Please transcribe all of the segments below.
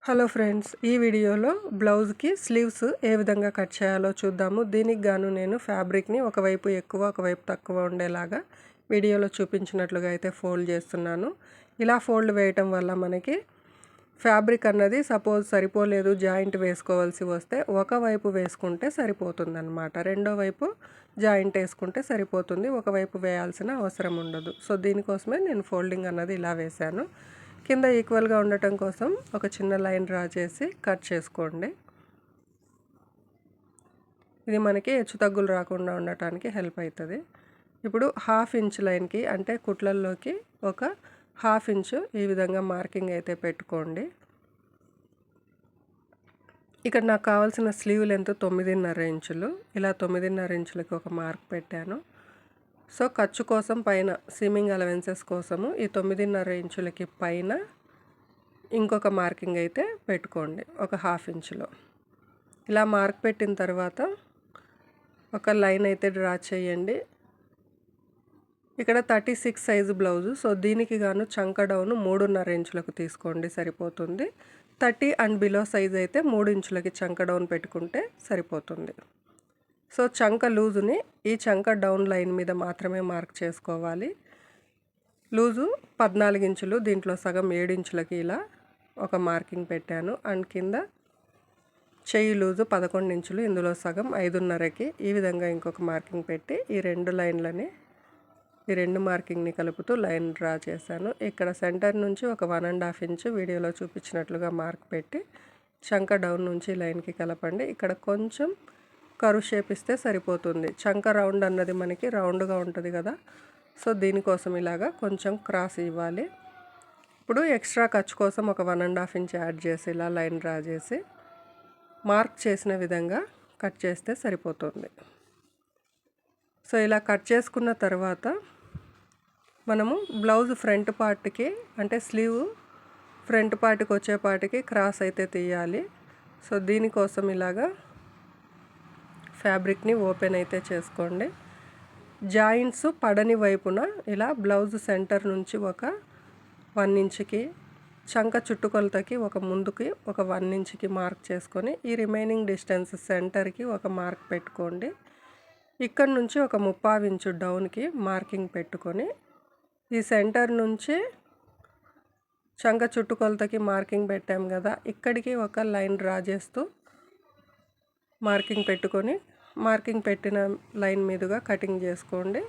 Hello friends, ఈ వీడియోలో బ్లౌజ్కి స్లీవ్స్ ఏ విధంగా కట్ చేయాలో చూద్దాము. దీనికి గాను నేను ఫ్యాబ్రిక్ని ఒకవైపు ఎక్కువ ఒకవైపు తక్కువ ఉండేలాగా వీడియోలో చూపించినట్లుగా అయితే ఫోల్డ్ చేస్తున్నాను. ఇలా ఫోల్డ్ వేయటం వల్ల మనకి ఫ్యాబ్రిక్ అన్నది సపోజ్ సరిపోలేదు, జాయింట్ వేసుకోవాల్సి వస్తే ఒకవైపు వేసుకుంటే సరిపోతుందన్నమాట. రెండో వైపు జాయింట్ వేసుకుంటే సరిపోతుంది, ఒకవైపు వేయాల్సిన అవసరం ఉండదు. సో దీనికోసమే నేను ఫోల్డింగ్ అన్నది ఇలా వేశాను. కింద ఈక్వల్గా ఉండటం కోసం ఒక చిన్న లైన్ డ్రా చేసి కట్ చేసుకోండి. ఇది మనకి హెచ్చు తగ్గులు రాకుండా ఉండటానికి హెల్ప్ అవుతుంది. ఇప్పుడు 1/2 ఇంచ్ లైన్కి అంటే కుట్లల్లోకి ఒక 1/2 ఇంచు ఈ విధంగా మార్కింగ్ అయితే పెట్టుకోండి. ఇక్కడ నాకు కావాల్సిన స్లీవ్ లెంత్ 9.5 ఇంచులు. ఇలా 9.5 ఇంచులకి ఒక మార్క్ పెట్టాను. సో ఖర్చు కోసం పైన సీమింగ్ అలవెన్సెస్ కోసము ఈ 9.5 ఇంచులకి పైన ఇంకొక మార్కింగ్ అయితే పెట్టుకోండి ఒక 1/2 ఇంచులో. ఇలా మార్క్ పెట్టిన తర్వాత ఒక లైన్ అయితే డ్రా చేయండి. ఇక్కడ 36 సైజు బ్లౌజు, సో దీనికి గాను చంక డౌన్ 3.5 ఇంచులకు తీసుకోండి, సరిపోతుంది. 30 అండ్ బిలో సైజ్ అయితే 3 ఇంచులకి చంక డౌన్ పెట్టుకుంటే సరిపోతుంది. సో చంక లూజుని ఈ చంక డౌన్ లైన్ మీద మాత్రమే మార్క్ చేసుకోవాలి. లూజు 14 ఇంచులు, దీంట్లో సగం 7 ఇంచులకి ఇలా ఒక మార్కింగ్ పెట్టాను. అండ్ కింద చెయ్యి లూజు 11 ఇంచులు, ఇందులో సగం 5.5కి ఈ విధంగా ఇంకొక మార్కింగ్ పెట్టి ఈ రెండు మార్కింగ్ని కలుపుతూ లైన్ డ్రా చేశాను. ఇక్కడ సెంటర్ నుంచి ఒక 1.5 ఇంచు వీడియోలో చూపించినట్లుగా మార్క్ పెట్టి చంక డౌన్ నుంచి లైన్కి కలపండి. ఇక్కడ కొంచెం కరువు షేప్ ఇస్తే సరిపోతుంది. చంక రౌండ్ అన్నది మనకి రౌండ్గా ఉంటుంది కదా, సో దీనికోసం ఇలాగా కొంచెం క్రాస్ ఇవ్వాలి. ఇప్పుడు ఎక్స్ట్రా ఖర్చు కోసం ఒక 1.5 ఇంచ్ యాడ్ చేసి ఇలా లైన్ డ్రా చేసి మార్క్ చేసిన విధంగా కట్ చేస్తే సరిపోతుంది. సో ఇలా కట్ చేసుకున్న తర్వాత మనము బ్లౌజ్ ఫ్రంట్ పార్ట్కి అంటే స్లీవ్ ఫ్రంట్ పార్ట్కి వచ్చేపాటికి క్రాస్ అయితే తీయాలి. సో దీనికోసం ఇలాగా ఫ్యాబ్రిక్ని ఓపెన్ అయితే చేసుకోండి. జాయింట్స్ పడని వైపున ఇలా బ్లౌజ్ సెంటర్ నుంచి ఒక 1 ఇంచుకి చంక చుట్టుకొలతకి ఒక ముందుకి ఒక 1 ఇంచుకి మార్క్ చేసుకొని ఈ రిమైనింగ్ డిస్టెన్స్ సెంటర్కి ఒక మార్క్ పెట్టుకోండి. ఇక్కడ నుంచి ఒక 3/4 ఇంచు డౌన్కి మార్కింగ్ పెట్టుకొని ఈ సెంటర్ నుంచి చంక చుట్టుకొలతకి మార్కింగ్ పెట్టాం కదా, ఇక్కడికి ఒక లైన్ డ్రా చేస్తూ మార్కింగ్ పెట్టుకొని మార్కింగ్ పెట్టిన లైన్ మీదుగా కటింగ్ చేసుకోండి.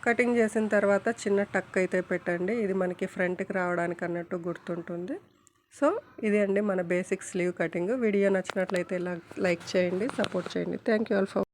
కటింగ్ చేసిన తర్వాత చిన్న టక్ అయితే పెట్టండి, ఇది మనకి ఫ్రంట్కి రావడానికి అన్నట్టు గుర్తుంటుంది. సో ఇది అండి మన బేసిక్ స్లీవ్ కటింగ్. వీడియో నచ్చినట్లయితే లైక్ చేయండి, సపోర్ట్ చేయండి. Thank you all for